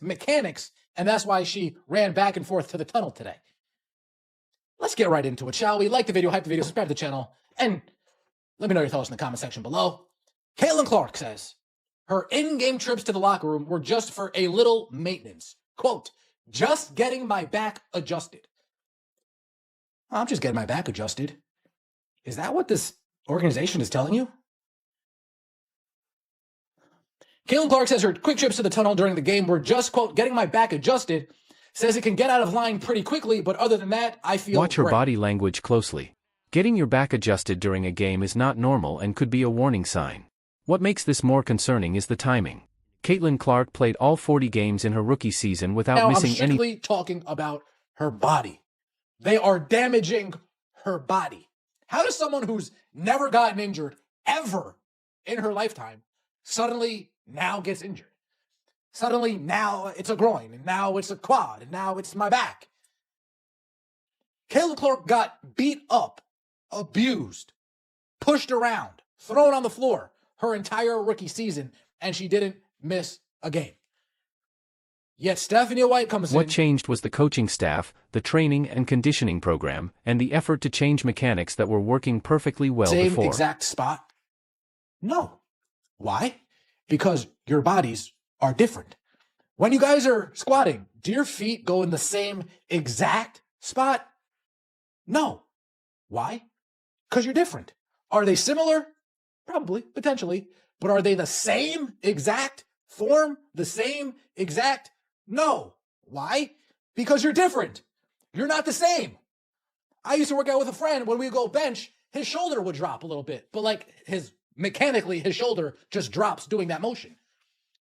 mechanics, and that's why she ran back and forth to the tunnel today. Let's get right into it, shall we? Like the video, hype the video, subscribe to the channel, and let me know your thoughts in the comment section below. Caitlin Clark says her in-game trips to the locker room were just for a little maintenance. Quote, just getting my back adjusted. I'm just getting my back adjusted. Is that what this organization is telling you? Caitlin Clark says her quick trips to the tunnel during the game were just, quote, getting my back adjusted. Says it can get out of line pretty quickly, but other than that, I feel Watch her great. body language closely. Getting your back adjusted during a game is not normal and could be a warning sign. What makes this more concerning is the timing. Caitlin Clark played all 40 games in her rookie season without missing any. I'm strictly talking about her body. They are damaging her body. How does someone who's never gotten injured ever in her lifetime suddenly now gets injured? Suddenly now it's a groin, and now it's a quad, and now it's my back. Caitlin Clark got beat up, abused, pushed around, thrown on the floor her entire rookie season, and she didn't miss a game. Yet Stephanie White comes in. What changed was the coaching staff, the training and conditioning program, and the effort to change mechanics that were working perfectly well before. Same exact spot? No. Why? Because your bodies are different. When you guys are squatting, do your feet go in the same exact spot? No. Why? Because you're different. Are they similar? Probably, potentially. But are they the same exact form? The same exact? No. Why? Because you're different. You're not the same. I used to work out with a friend. When we go bench, his shoulder would drop a little bit. But like mechanically, his shoulder just drops doing that motion.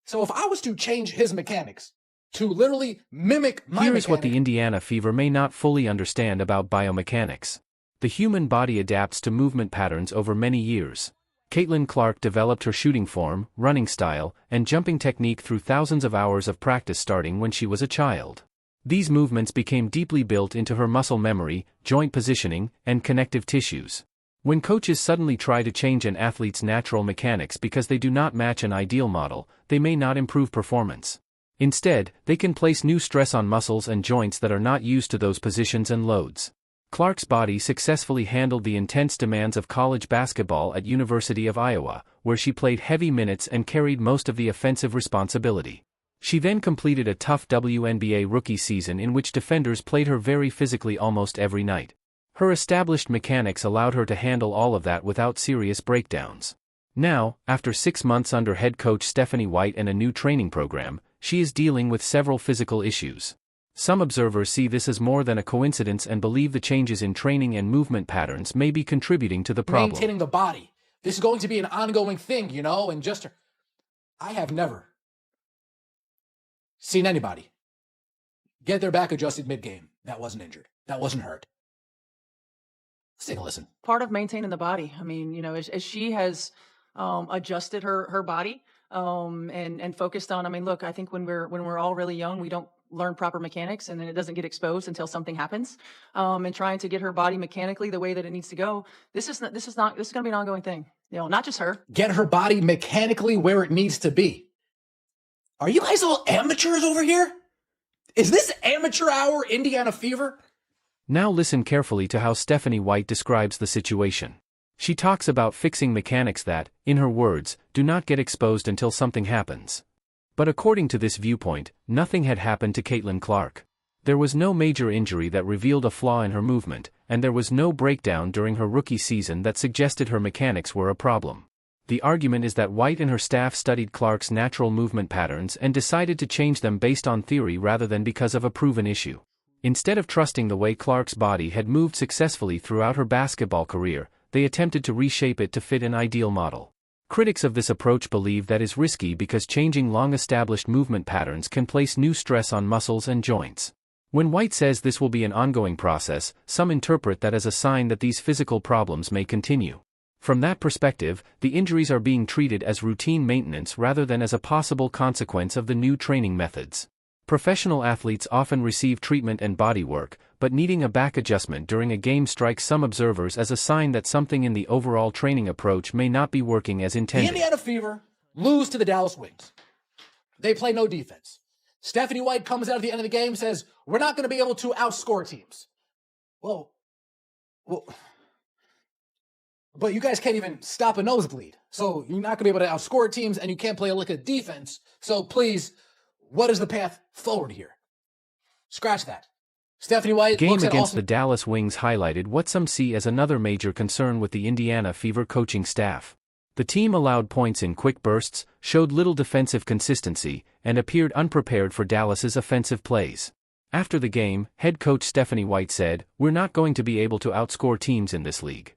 So if I was to change his mechanics to literally mimic my Here's what the Indiana Fever may not fully understand about biomechanics. The human body adapts to movement patterns over many years. Caitlin Clark developed her shooting form, running style, and jumping technique through thousands of hours of practice starting when she was a child. These movements became deeply built into her muscle memory, joint positioning, and connective tissues. When coaches suddenly try to change an athlete's natural mechanics because they do not match an ideal model, they may not improve performance. Instead, they can place new stress on muscles and joints that are not used to those positions and loads. Clark's body successfully handled the intense demands of college basketball at University of Iowa, where she played heavy minutes and carried most of the offensive responsibility. She then completed a tough WNBA rookie season in which defenders played her very physically almost every night. Her established mechanics allowed her to handle all of that without serious breakdowns. Now, after 6 months under head coach Stephanie White and a new training program, she is dealing with several physical issues. Some observers see this as more than a coincidence and believe the changes in training and movement patterns may be contributing to the problem. Maintaining the body. This is going to be an ongoing thing, you know, and just, I have never seen anybody get their back adjusted mid-game that wasn't injured, that wasn't hurt. Let's take a listen. Part of maintaining the body. I mean, you know, as she has adjusted her body and focused on, I mean, look, I think when we're all really young, we don't learn proper mechanics, and then it doesn't get exposed until something happens. And trying to get her body mechanically the way that it needs to go. This is going to be an ongoing thing. You know, not just her. Get her body mechanically where it needs to be. Are you guys all amateurs over here? Is this amateur hour Indiana Fever? Now listen carefully to how Stephanie White describes the situation. She talks about fixing mechanics that, in her words, do not get exposed until something happens. But according to this viewpoint, nothing had happened to Caitlin Clark. There was no major injury that revealed a flaw in her movement, and there was no breakdown during her rookie season that suggested her mechanics were a problem. The argument is that White and her staff studied Clark's natural movement patterns and decided to change them based on theory rather than because of a proven issue. Instead of trusting the way Clark's body had moved successfully throughout her basketball career, they attempted to reshape it to fit an ideal model. Critics of this approach believe that is risky because changing long-established movement patterns can place new stress on muscles and joints. When White says this will be an ongoing process, some interpret that as a sign that these physical problems may continue. From that perspective, the injuries are being treated as routine maintenance rather than as a possible consequence of the new training methods. Professional athletes often receive treatment and body work, but needing a back adjustment during a game strikes some observers as a sign that something in the overall training approach may not be working as intended. The Indiana Fever lose to the Dallas Wings. They play no defense. Stephanie White comes out at the end of the game, says, we're not going to be able to outscore teams. Well, but you guys can't even stop a nosebleed. So you're not going to be able to outscore teams, and you can't play a lick of defense. So please, what is the path forward here? Scratch that. Stephanie White Game looks at against Austin. the Dallas Wings highlighted what some see as another major concern with the Indiana Fever coaching staff. The team allowed points in quick bursts, showed little defensive consistency, and appeared unprepared for Dallas's offensive plays. After the game, head coach Stephanie White said, "We're not going to be able to outscore teams in this league."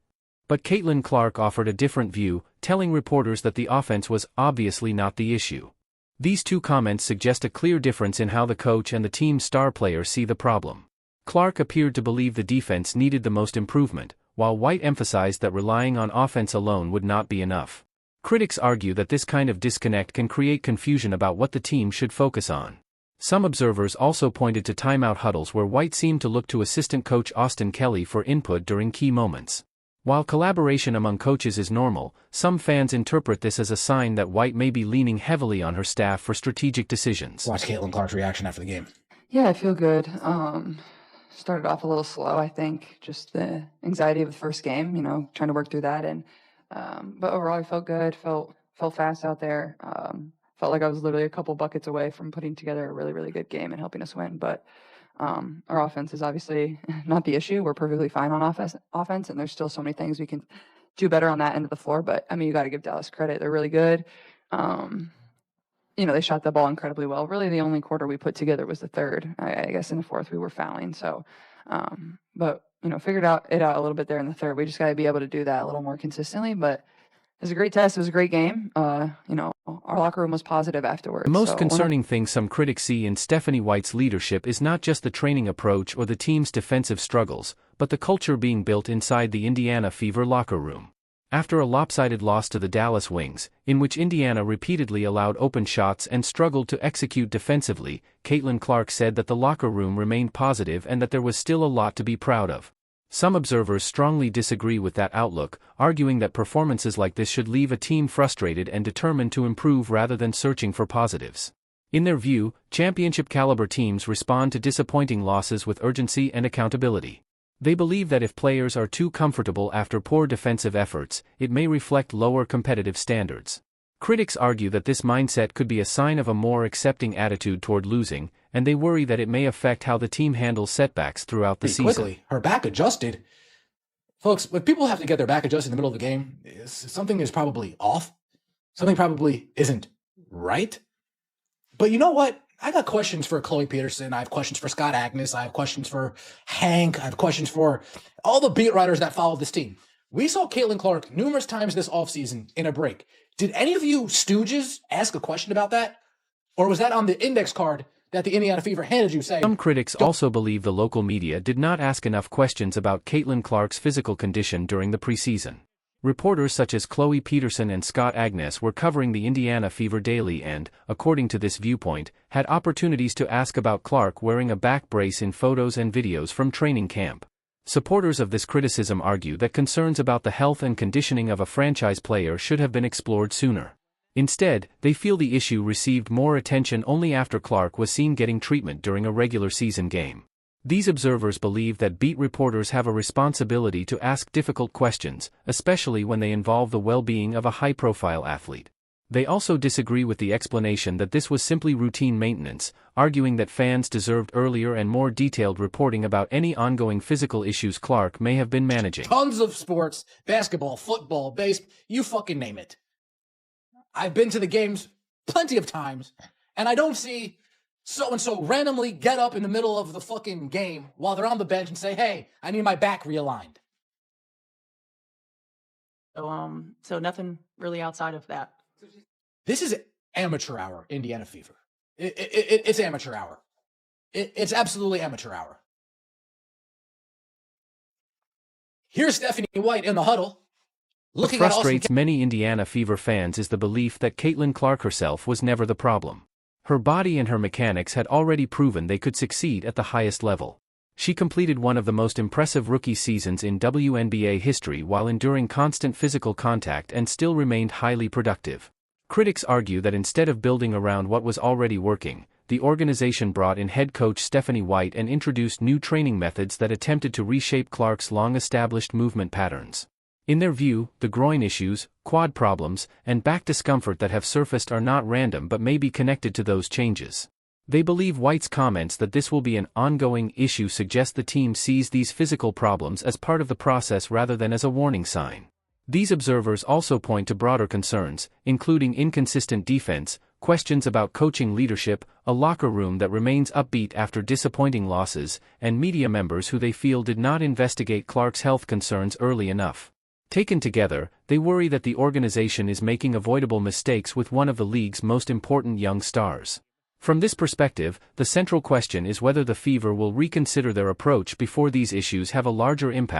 But Caitlin Clark offered a different view, telling reporters that the offense was obviously not the issue. These two comments suggest a clear difference in how the coach and the team's star player see the problem. Clark appeared to believe the defense needed the most improvement, while White emphasized that relying on offense alone would not be enough. Critics argue that this kind of disconnect can create confusion about what the team should focus on. Some observers also pointed to timeout huddles where White seemed to look to assistant coach Austin Kelly for input during key moments. While collaboration among coaches is normal, some fans interpret this as a sign that White may be leaning heavily on her staff for strategic decisions. Watch Caitlin Clark's reaction after the game. Yeah, I feel good. Started off a little slow, I think. Just the anxiety of the first game, trying to work through that. And but overall, I felt good. Felt fast out there. Felt like I was literally a couple buckets away from putting together a really, really good game and helping us win. But our offense is obviously not the issue. We're perfectly fine on offense, and there's still so many things we can do better on that end of the floor. But I mean, you got to give Dallas credit; they're really good. They shot the ball incredibly well. Really, the only quarter we put together was the third. I guess in the fourth we were fouling. So, but figured it out a little bit there in the third. We just got to be able to do that a little more consistently. But it was a great test. It was a great game. Our locker room was positive afterwards. The most concerning thing some critics see in Stephanie White's leadership is not just the training approach or the team's defensive struggles, but the culture being built inside the Indiana Fever locker room. After a lopsided loss to the Dallas Wings, in which Indiana repeatedly allowed open shots and struggled to execute defensively, Caitlin Clark said that the locker room remained positive and that there was still a lot to be proud of. Some observers strongly disagree with that outlook, arguing that performances like this should leave a team frustrated and determined to improve rather than searching for positives. In their view, championship-caliber teams respond to disappointing losses with urgency and accountability. They believe that if players are too comfortable after poor defensive efforts, it may reflect lower competitive standards. Critics argue that this mindset could be a sign of a more accepting attitude toward losing, and they worry that it may affect how the team handles setbacks throughout the season. Quickly, her back adjusted. Folks, when people have to get their back adjusted in the middle of the game, something is probably off. Something probably isn't right. But you know what? I got questions for Chloe Peterson. I have questions for Scott Agnes. I have questions for Hank. I have questions for all the beat writers that follow this team. We saw Caitlin Clark numerous times this offseason in a break. Did any of you stooges ask a question about that? Or was that on the index card that the Indiana Fever handed you saying... Some critics also believe the local media did not ask enough questions about Caitlin Clark's physical condition during the preseason. Reporters such as Chloe Peterson and Scott Agnes were covering the Indiana Fever daily and, according to this viewpoint, had opportunities to ask about Clark wearing a back brace in photos and videos from training camp. Supporters of this criticism argue that concerns about the health and conditioning of a franchise player should have been explored sooner. Instead, they feel the issue received more attention only after Clark was seen getting treatment during a regular season game. These observers believe that beat reporters have a responsibility to ask difficult questions, especially when they involve the well-being of a high-profile athlete. They also disagree with the explanation that this was simply routine maintenance, arguing that fans deserved earlier and more detailed reporting about any ongoing physical issues Clark may have been managing. Tons of sports, basketball, football, baseball, you fucking name it. I've been to the games plenty of times, and I don't see so-and-so randomly get up in the middle of the fucking game while they're on the bench and say, hey, I need my back realigned. So nothing really outside of that. This is amateur hour, Indiana Fever. It's amateur hour. It's absolutely amateur hour. Here's Stephanie White in the huddle. What frustrates many Indiana Fever fans is the belief that Caitlin Clark herself was never the problem. Her body and her mechanics had already proven they could succeed at the highest level. She completed one of the most impressive rookie seasons in WNBA history while enduring constant physical contact and still remained highly productive. Critics argue that instead of building around what was already working, the organization brought in head coach Stephanie White and introduced new training methods that attempted to reshape Clark's long-established movement patterns. In their view, the groin issues, quad problems, and back discomfort that have surfaced are not random but may be connected to those changes. They believe White's comments that this will be an ongoing issue suggest the team sees these physical problems as part of the process rather than as a warning sign. These observers also point to broader concerns, including inconsistent defense, questions about coaching leadership, a locker room that remains upbeat after disappointing losses, and media members who they feel did not investigate Clark's health concerns early enough. Taken together, they worry that the organization is making avoidable mistakes with one of the league's most important young stars. From this perspective, the central question is whether the Fever will reconsider their approach before these issues have a larger impact